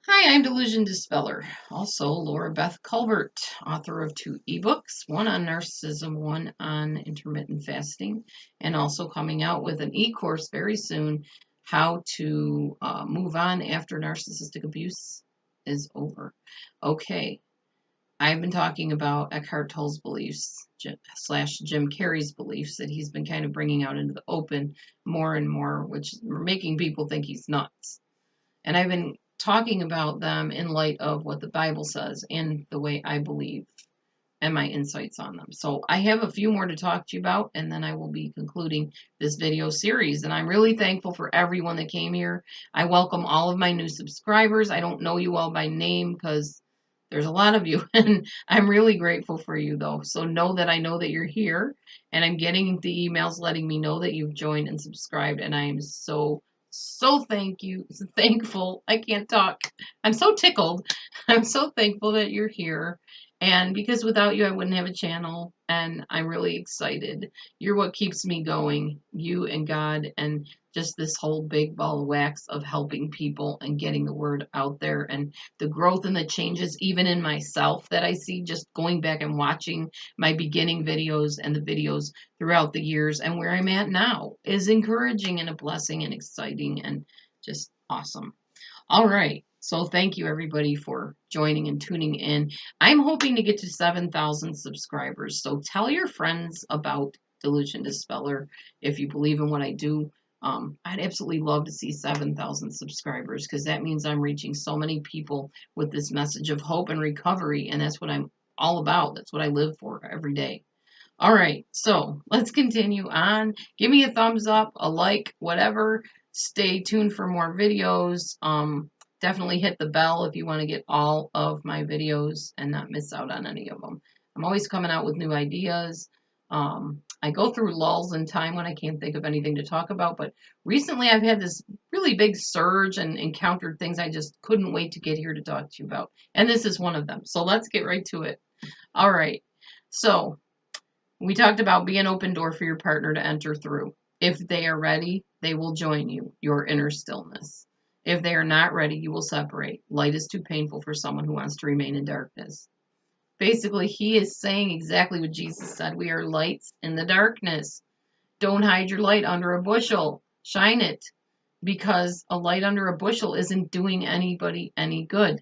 Hi, I'm DelusionDispeller, also Laura Beth Culbert, author of 2 ebooks, one on narcissism, one on intermittent fasting, and also coming out with an e-course very soon, how to move on after narcissistic abuse is over. Okay, I've been talking about Eckhard Tolle's beliefs slash Jim Carrey's beliefs that he's been kind of bringing out into the open more and more, which are making people think he's nuts. And I've been talking about them in light of what the Bible says and the way I believe and my insights on them. So I have a few more to talk to you about, and then I will be concluding this video series. And I'm really thankful for everyone that came here. I welcome all of my new subscribers. I don't know you all by name because there's a lot of you, and I'm really grateful for you, though. So know that you're here, and I'm getting the emails letting me know that you've joined and subscribed, and I am so thankful. I can't talk. I'm so tickled. I'm so thankful that you're here. And because without you, I wouldn't have a channel. And I'm really excited. You're what keeps me going, you and God, and just this whole big ball of wax of helping people and getting the word out there, and the growth and the changes, even in myself, that I see just going back and watching my beginning videos and the videos throughout the years, and where I'm at now is encouraging and a blessing and exciting and just awesome. All right. So thank you everybody for joining and tuning in. I'm hoping to get to 7,000 subscribers. So tell your friends about Delusion Dispeller if you believe in what I do. I'd absolutely love to see 7,000 subscribers, because that means I'm reaching so many people with this message of hope and recovery. And that's what I'm all about. That's what I live for every day. All right, so let's continue on. Give me a thumbs up, a like, whatever. Stay tuned for more videos. Definitely hit the bell if you want to get all of my videos and not miss out on any of them. I'm always coming out with new ideas. I go through lulls in time when I can't think of anything to talk about, but recently I've had this really big surge and encountered things I just couldn't wait to get here to talk to you about. And this is one of them. So let's get right to it. All right. So we talked about being an open door for your partner to enter through. If they are ready, they will join you, your inner stillness. If they are not ready, you will separate. Light is too painful for someone who wants to remain in darkness. Basically, he is saying exactly what Jesus said. We are lights in the darkness. Don't hide your light under a bushel. Shine it, because a light under a bushel isn't doing anybody any good.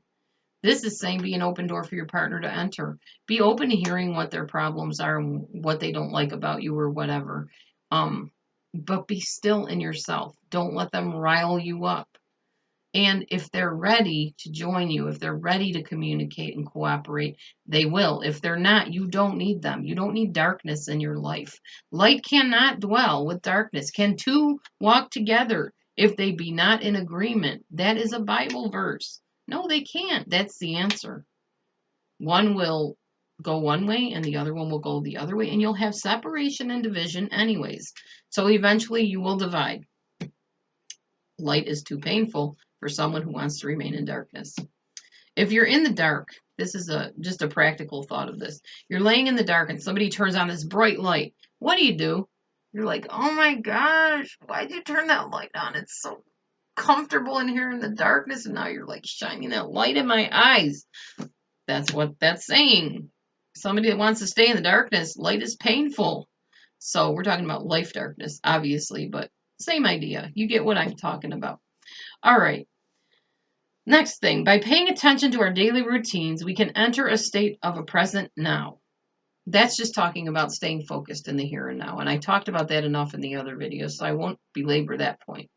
This is saying be an open door for your partner to enter. Be open to hearing what their problems are and what they don't like about you or whatever. But be still in yourself. Don't let them rile you up. And if they're ready to join you, if they're ready to communicate and cooperate, they will. If they're not, you don't need them. You don't need darkness in your life. Light cannot dwell with darkness. Can two walk together if they be not in agreement? That is a Bible verse. No, they can't. That's the answer. One will go one way and the other one will go the other way, and you'll have separation and division anyways. So eventually you will divide. Light is too painful for someone who wants to remain in darkness. If you're in the dark, this is just a practical thought of this. You're laying in the dark and somebody turns on this bright light. What do? You're like, oh my gosh, why'd you turn that light on? It's so comfortable in here in the darkness, and now you're like shining that light in my eyes. That's what that's saying. Somebody that wants to stay in the darkness, light is painful. So we're talking about life darkness, obviously, but same idea. You get what I'm talking about. All right. Next thing, by paying attention to our daily routines, we can enter a state of a present now. That's just talking about staying focused in the here and now. And I talked about that enough in the other videos, so I won't belabor that point.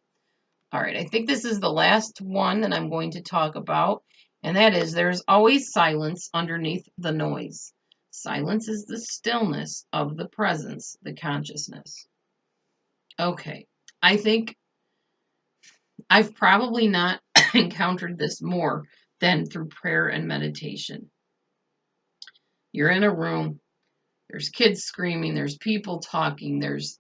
All right, I think this is the last one that I'm going to talk about, and that is there's always silence underneath the noise. Silence is the stillness of the presence, the consciousness. Okay, I think I've probably not encountered this more than through prayer and meditation. You're in a room, there's kids screaming, there's people talking, there's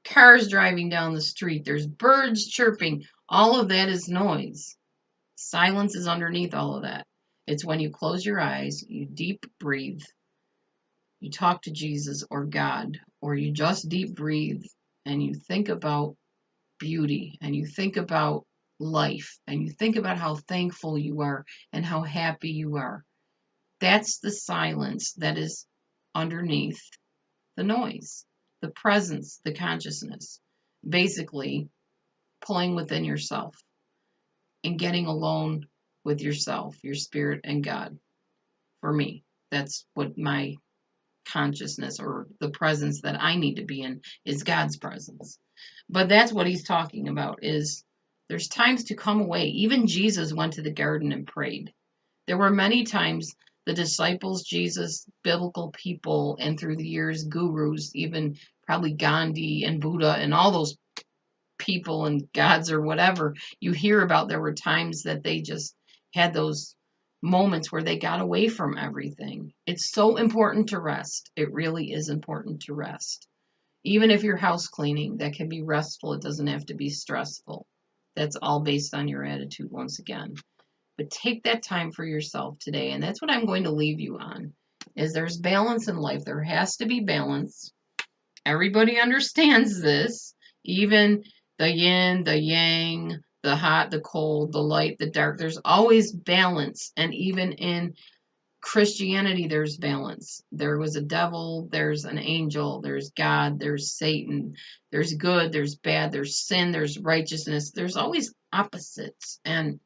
cars driving down the street, there's birds chirping. All of that is noise. Silence is underneath all of that. It's when you close your eyes, you deep breathe, you talk to Jesus or God, or you just deep breathe and you think about beauty and you think about life and you think about how thankful you are and how happy you are, that's the silence that is underneath the noise, the presence, the consciousness. Basically, pulling within yourself and getting alone with yourself, your spirit, and God. For me, that's what my consciousness or the presence that I need to be in is God's presence. But that's what he's talking about is there's times to come away. Even Jesus went to the garden and prayed. There were many times the disciples, Jesus, biblical people, and through the years, gurus, even probably Gandhi and Buddha and all those people and gods or whatever you hear about, there were times that they just had those moments where they got away from everything. It's so important to rest. It really is important to rest. Even if you're house cleaning, that can be restful. It doesn't have to be stressful. That's all based on your attitude once again. But take that time for yourself today. And that's what I'm going to leave you on, is there's balance in life. There has to be balance. Everybody understands this. Even the yin, the yang, the hot, the cold, the light, the dark. There's always balance. And even in Christianity, there's balance. There was a devil, there's an angel, there's God, there's Satan, there's good, there's bad, there's sin, there's righteousness. There's always opposites. And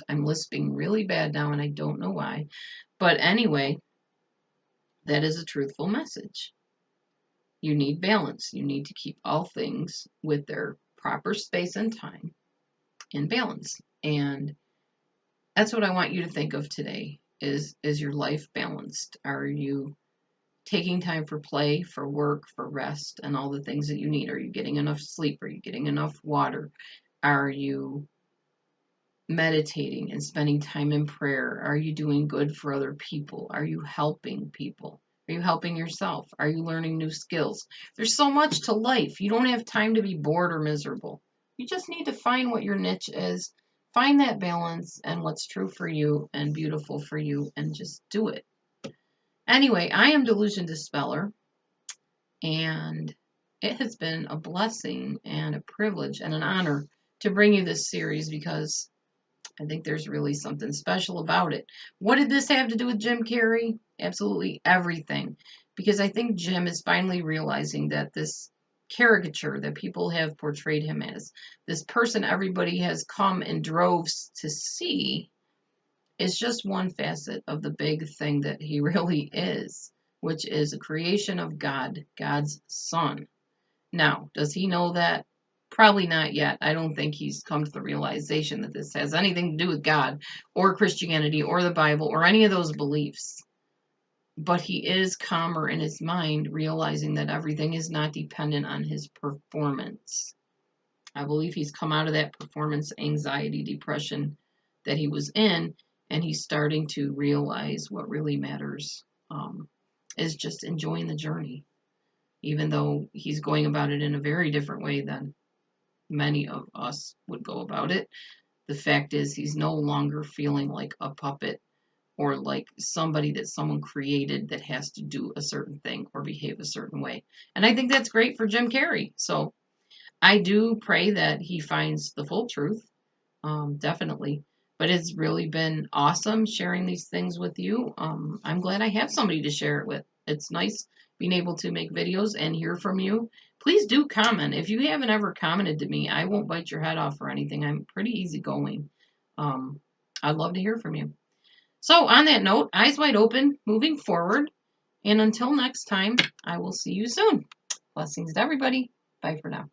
I'm lisping really bad now, and I don't know why. But anyway, that is a truthful message. You need balance. You need to keep all things with their proper space and time in balance. And that's what I want you to think of today. Is your life balanced? Are you taking time for play, for work, for rest, and all the things that you need? Are you getting enough sleep? Are you getting enough water? Are you meditating and spending time in prayer? Are you doing good for other people? Are you helping people? Are you helping yourself? Are you learning new skills? There's so much to life. You don't have time to be bored or miserable. You just need to find what your niche is, find that balance and what's true for you and beautiful for you, and just do it. Anyway, I am DelusionDispeller, and it has been a blessing and a privilege and an honor to bring you this series because I think there's really something special about it. What did this have to do with Jim Carrey? Absolutely everything. Because I think Jim is finally realizing that this caricature that people have portrayed him as, this person everybody has come in droves to see, is just one facet of the big thing that he really is, which is a creation of God, God's son. Now, does he know that? Probably not yet. I don't think he's come to the realization that this has anything to do with God or Christianity or the Bible or any of those beliefs. But he is calmer in his mind, realizing that everything is not dependent on his performance. I believe he's come out of that performance anxiety, depression that he was in, and he's starting to realize what really matters is just enjoying the journey, even though he's going about it in a very different way than many of us would go about it. The fact is he's no longer feeling like a puppet or like somebody that someone created that has to do a certain thing or behave a certain way. And I think that's great for Jim Carrey. So I do pray that he finds the full truth, definitely. But it's really been awesome sharing these things with you. I'm glad I have somebody to share it with. It's nice being able to make videos and hear from you. Please do comment. If you haven't ever commented to me, I won't bite your head off or anything. I'm pretty easygoing. I'd love to hear from you. So on that note, eyes wide open, moving forward. And until next time, I will see you soon. Blessings to everybody. Bye for now.